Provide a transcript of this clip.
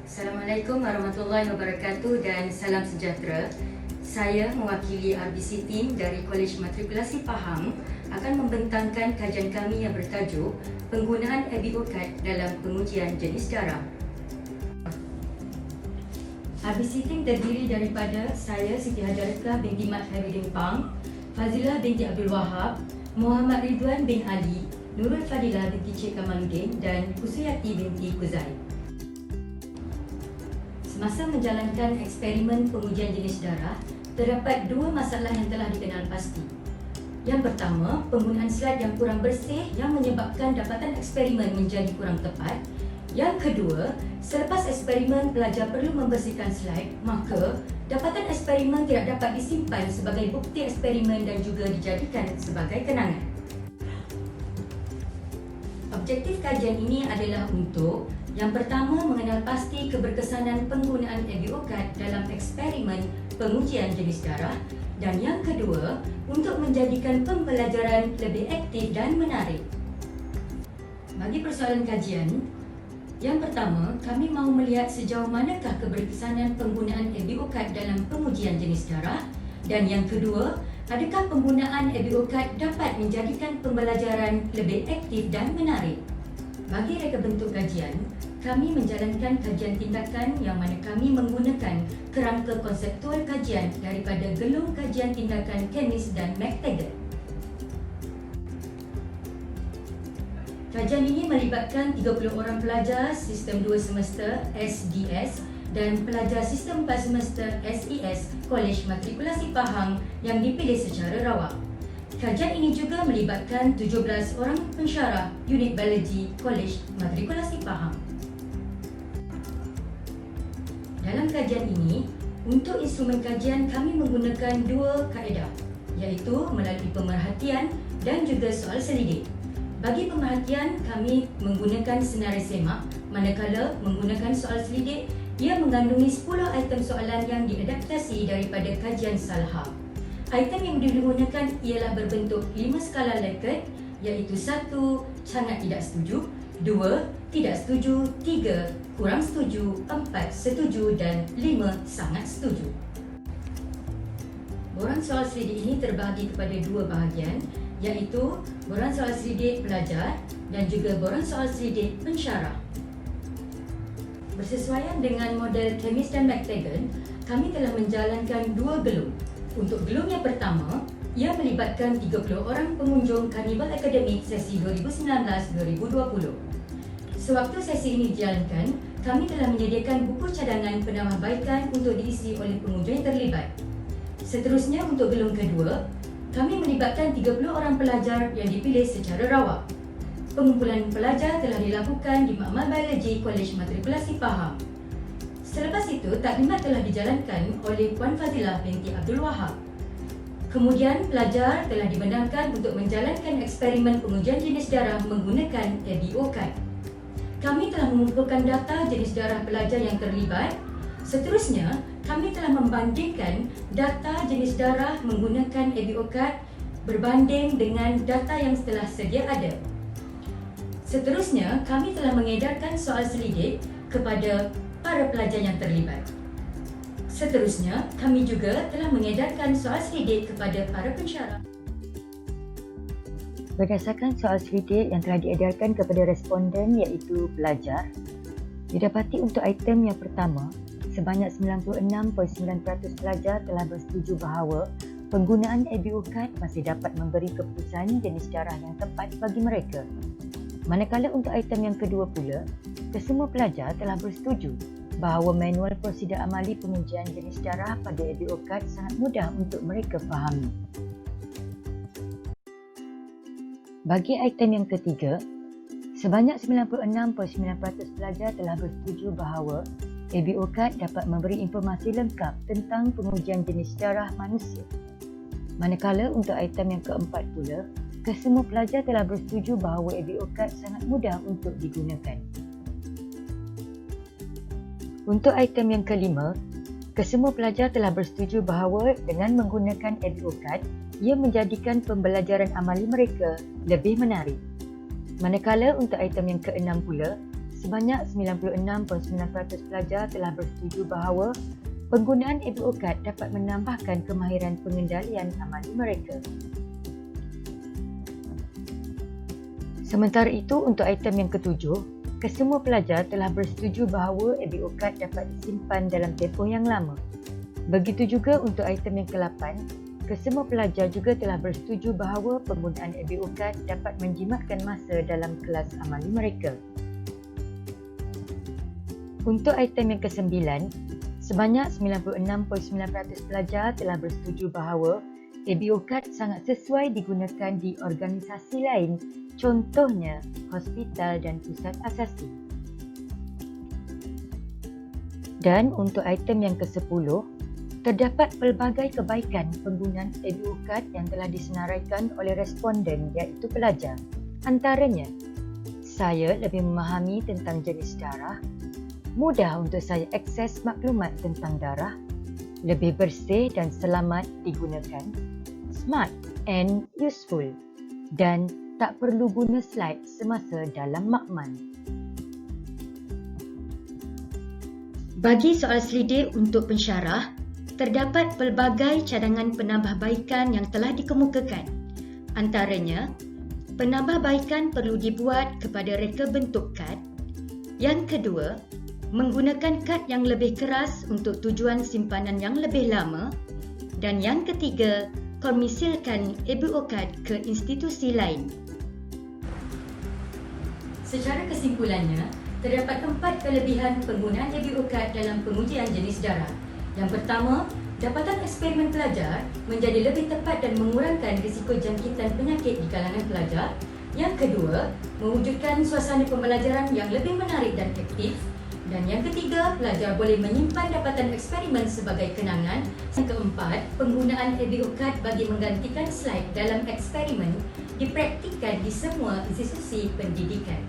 Assalamualaikum warahmatullahi wabarakatuh dan salam sejahtera. Saya mewakili RBC Team dari Kolej Matrikulasi Pahang akan membentangkan kajian kami yang bertajuk Penggunaan ABOCAD dalam pengujian jenis darah. RBC Team terdiri daripada saya Siti Hajaratlah binti Mat Khairuddin Pang, Fazilah binti Abdul Wahab, Muhammad Ridwan bin Ali, Nurul Fadilah binti Cik Kamaluddin dan Kusuyati binti Kuzai. Semasa menjalankan eksperimen pengujian jenis darah, terdapat dua masalah yang telah dikenal pasti. Yang pertama, penggunaan slide yang kurang bersih yang menyebabkan dapatan eksperimen menjadi kurang tepat. Yang kedua, selepas eksperimen pelajar perlu membersihkan slide, maka dapatan eksperimen tidak dapat disimpan sebagai bukti eksperimen dan juga dijadikan sebagai kenangan. Objektif kajian ini adalah untuk yang pertama, mengenal pasti keberkesanan penggunaan ABOCAD dalam eksperimen pengujian jenis darah, dan yang kedua, untuk menjadikan pembelajaran lebih aktif dan menarik. Bagi persoalan kajian, yang pertama, kami mahu melihat sejauh manakah keberkesanan penggunaan ABOCAD dalam pengujian jenis darah, dan yang kedua, adakah penggunaan ABOCAD dapat menjadikan pembelajaran lebih aktif dan menarik. Bagi reka bentuk kajian, kami menjalankan kajian tindakan yang mana kami menggunakan kerangka konseptual kajian daripada gelung kajian tindakan Kemis dan McTaggart. Kajian ini melibatkan 30 orang pelajar Sistem 2 Semester SDS dan pelajar Sistem 4 Semester SES Kolej Matrikulasi Pahang yang dipilih secara rawak. Kajian ini juga melibatkan 17 orang pensyarah Unit Biologi Kolej Matrikulasi Pahang. Dalam kajian ini, untuk instrumen kajian kami menggunakan dua kaedah, iaitu melalui pemerhatian dan juga soal selidik. Bagi pemerhatian, kami menggunakan senarai semak, manakala menggunakan soal selidik, ia mengandungi 10 item soalan yang diadaptasi daripada kajian Salha. Item yang digunakan ialah berbentuk 5 skala Likert, iaitu 1. Sangat tidak setuju, 2. Tidak setuju, 3. Kurang setuju, 4. Setuju dan 5. Sangat setuju. Borang soal selidik ini terbahagi kepada dua bahagian, iaitu borang soal selidik pelajar dan juga borang soal selidik pensyarah. Bersesuaian dengan model Kemis dan McTaggart, kami telah menjalankan dua gelung. Untuk gelung yang pertama, ia melibatkan 30 orang pengunjung Karnival Akademik sesi 2019-2020. Sewaktu sesi ini dijalankan, kami telah menyediakan buku cadangan penambahbaikan untuk diisi oleh pengunjung yang terlibat. Seterusnya, untuk gelung kedua, kami melibatkan 30 orang pelajar yang dipilih secara rawak. Pengumpulan pelajar telah dilakukan di Makmal Biologi Kolej Matrikulasi Pahang. Selepas itu, taklimat telah dijalankan oleh Puan Fazilah binti Abdul Wahab. Kemudian, pelajar telah dibenarkan untuk menjalankan eksperimen pengujian jenis darah menggunakan ABOCAD. Kami telah mengumpulkan data jenis darah pelajar yang terlibat. Seterusnya, kami telah membandingkan data jenis darah menggunakan ABOCAD berbanding dengan data yang telah sedia ada. Seterusnya, kami telah mengedarkan soal selidik kepada para pelajar yang terlibat. Seterusnya, kami juga telah mengedarkan soal selidik kepada para pensyarah. Berdasarkan soal selidik yang telah diedarkan kepada responden iaitu pelajar, didapati untuk item yang pertama, sebanyak 96.9% pelajar telah bersetuju bahawa penggunaan ABOCAD masih dapat memberi keputusan jenis darah yang tepat bagi mereka. Manakala untuk item yang kedua pula, kesemua pelajar telah bersetuju bahawa manual prosedur amali pengujian jenis darah pada ABOCAD sangat mudah untuk mereka fahami. Bagi item yang ketiga, sebanyak 96.9% pelajar telah bersetuju bahawa ABOCAD dapat memberi informasi lengkap tentang pengujian jenis darah manusia. Manakala untuk item yang keempat pula, kesemua pelajar telah bersetuju bahawa ABOCAD sangat mudah untuk digunakan. Untuk item yang kelima, kesemua pelajar telah bersetuju bahawa dengan menggunakan ABOCAD, ia menjadikan pembelajaran amali mereka lebih menarik. Manakala untuk item yang keenam pula, sebanyak 96.9% pelajar telah bersetuju bahawa penggunaan ABOCAD dapat menambahkan kemahiran pengendalian amali mereka. Sementara itu, untuk item yang ketujuh, kesemua pelajar telah bersetuju bahawa ABOCAD dapat disimpan dalam tempoh yang lama. Begitu juga untuk item yang ke-8, kesemua pelajar juga telah bersetuju bahawa penggunaan ABOCAD dapat menjimatkan masa dalam kelas amali mereka. Untuk item yang ke-9, sebanyak 96.9% pelajar telah bersetuju bahawa ABOCAD sangat sesuai digunakan di organisasi lain, contohnya hospital dan pusat asasi. Dan untuk item yang ke-10, terdapat pelbagai kebaikan penggunaan ABOCAD yang telah disenaraikan oleh responden iaitu pelajar. Antaranya, saya lebih memahami tentang jenis darah, mudah untuk saya akses maklumat tentang darah, lebih bersih dan selamat digunakan, smart and useful, dan tak perlu guna slide semasa dalam makmal. Bagi soal selidik untuk pensyarah, terdapat pelbagai cadangan penambahbaikan yang telah dikemukakan. Antaranya, penambahbaikan perlu dibuat kepada reka bentuk kad. Yang kedua, menggunakan kad yang lebih keras untuk tujuan simpanan yang lebih lama. Dan yang ketiga, komisilkan ABOCAD ke institusi lain. Secara kesimpulannya, terdapat 4 kelebihan penggunaan ABOCAD dalam pengujian jenis darah. Yang pertama, dapatan eksperimen pelajar menjadi lebih tepat dan mengurangkan risiko jangkitan penyakit di kalangan pelajar. Yang kedua, mewujudkan suasana pembelajaran yang lebih menarik dan aktif. Dan yang ketiga, pelajar boleh menyimpan dapatan eksperimen sebagai kenangan. Yang keempat, penggunaan ABOCAD bagi menggantikan slide dalam eksperimen dipraktikkan di semua institusi pendidikan.